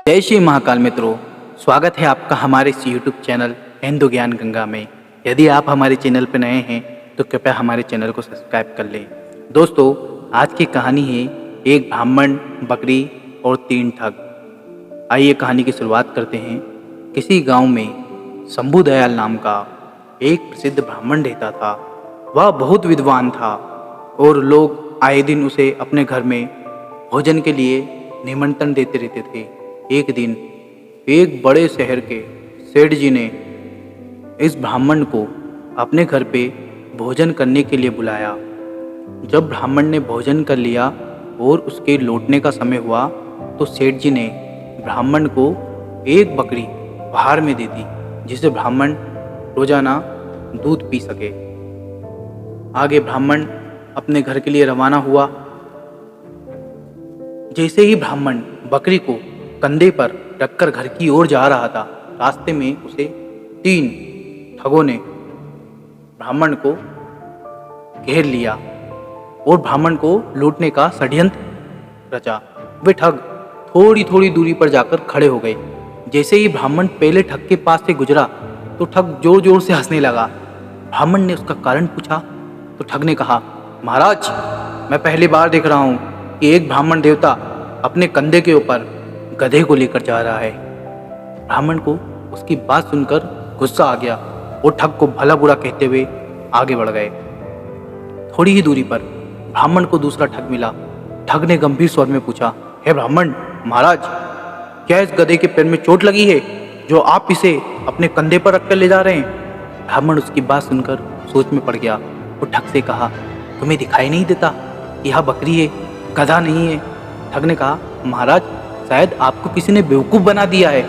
जय श्री महाकाल मित्रों, स्वागत है आपका हमारे इस यूट्यूब चैनल हिंदू ज्ञान गंगा में। यदि आप हमारे चैनल पर नए हैं तो कृपया हमारे चैनल को सब्सक्राइब कर लें। दोस्तों, आज की कहानी है एक ब्राह्मण, बकरी और 3 ठग। आइए कहानी की शुरुआत करते हैं। किसी गांव में शंभू दयाल नाम का एक प्रसिद्ध ब्राह्मण रहता था। वह बहुत विद्वान था और लोग आए दिन उसे अपने घर में भोजन के लिए निमंत्रण देते रहते थे। एक दिन एक बड़े शहर के सेठ जी ने इस ब्राह्मण को अपने घर पे भोजन करने के लिए बुलाया। जब ब्राह्मण ने भोजन कर लिया और उसके लौटने का समय हुआ तो सेठ जी ने ब्राह्मण को एक बकरी उपहार में दे दी, जिसे ब्राह्मण रोजाना दूध पी सके। आगे ब्राह्मण अपने घर के लिए रवाना हुआ। जैसे ही ब्राह्मण बकरी को कंधे पर रखकर घर की ओर जा रहा था, रास्ते में उसे 3 ठगों ने ब्राह्मण को घेर लिया और ब्राह्मण को लूटने का षड्यंत्र रचा। वे ठग थोड़ी थोड़ी दूरी पर जाकर खड़े हो गए। जैसे ही ब्राह्मण पहले ठग के पास से गुजरा तो ठग जोर जोर से हंसने लगा। ब्राह्मण ने उसका कारण पूछा तो ठग ने कहा, महाराज, मैं पहली बार देख रहा हूँ कि एक ब्राह्मण देवता अपने कंधे के ऊपर गधे को लेकर जा रहा है। ब्राह्मण को उसकी बात सुनकर गुस्सा आ गया और ठग को भला बुरा कहते हुए आगे बढ़ गए। थोड़ी ही दूरी पर ब्राह्मण को दूसरा ठग मिला। ठग ने गंभीर स्वर में पूछा, हे ब्राह्मण महाराज, क्या इस गधे के पैर में चोट लगी है जो आप इसे अपने कंधे पर रखकर ले जा रहे हैं? ब्राह्मण उसकी बात सुनकर सोच में पड़ गया और ठग से कहा, तुम्हें दिखाई नहीं देता यह बकरी है, गधा नहीं है? ठग ने कहा, महाराज, शायद आपको किसी ने बेवकूफ़ बना दिया है,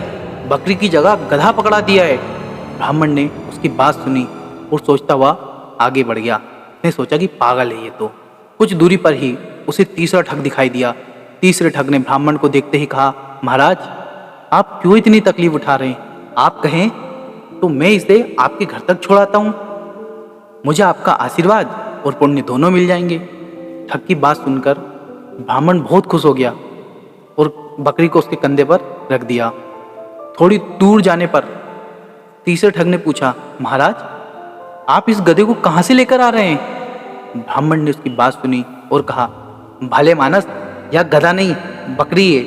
बकरी की जगह गधा पकड़ा दिया है। ब्राह्मण ने उसकी बात सुनी और सोचता हुआ आगे बढ़ गया। उसने सोचा कि पागल है ये तो। कुछ दूरी पर ही उसे तीसरा ठग दिखाई दिया। तीसरे ठग ने ब्राह्मण को देखते ही कहा, महाराज, आप क्यों इतनी तकलीफ उठा रहे हैं? आप कहें तो मैं इसे आपके घर तक छोड़ाता हूँ, मुझे आपका आशीर्वाद और पुण्य दोनों मिल जाएंगे। ठग की बात सुनकर ब्राह्मण बहुत खुश हो गया और बकरी को उसके कंधे पर रख दिया। थोड़ी दूर जाने पर तीसरे ठग ने पूछा, महाराज, आप इस गधे को कहाँ से लेकर आ रहे हैं? ब्राह्मण ने उसकी बात सुनी और कहा, भले मानस, यह गधा नहीं बकरी है।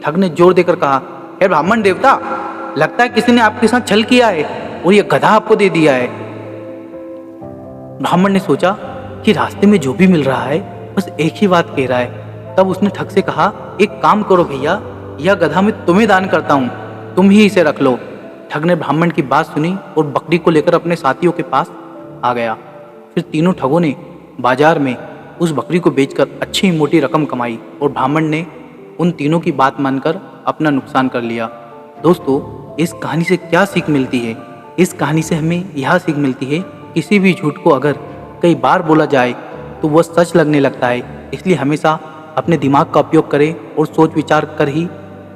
ठग ने जोर देकर कहा, हे ब्राह्मण देवता, लगता है किसी ने आपके साथ छल किया है और यह गधा आपको दे दिया है। ब्राह्मण ने सोचा कि रास्ते में जो भी मिल रहा है बस एक ही बात कह रहा है। तब उसने ठग से कहा, एक काम करो भैया, यह गधा मैं तुम्हें दान करता हूँ, तुम ही इसे रख लो। ठग ने ब्राह्मण की बात सुनी और बकरी को लेकर अपने साथियों के पास आ गया। फिर तीनों ठगों ने बाजार में उस बकरी को बेचकर अच्छी मोटी रकम कमाई और ब्राह्मण ने उन तीनों की बात मानकर अपना नुकसान कर लिया। दोस्तों, इस कहानी से क्या सीख मिलती है? इस कहानी से हमें यह सीख मिलती है, किसी भी झूठ को अगर कई बार बोला जाए तो वह सच लगने लगता है। इसलिए हमेशा अपने दिमाग का उपयोग करें और सोच विचार कर ही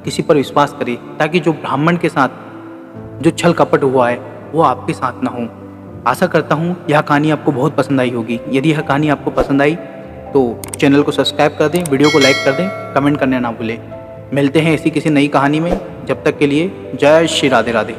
किसी पर विश्वास करें, ताकि जो ब्राह्मण के साथ जो छल कपट हुआ है वो आपके साथ ना हो। आशा करता हूँ यह कहानी आपको बहुत पसंद आई होगी। यदि यह कहानी आपको पसंद आई तो चैनल को सब्सक्राइब कर दें, वीडियो को लाइक कर दें, कमेंट करना ना भूलें। मिलते हैं ऐसी किसी नई कहानी में। जब तक के लिए जय श्री राधे राधे।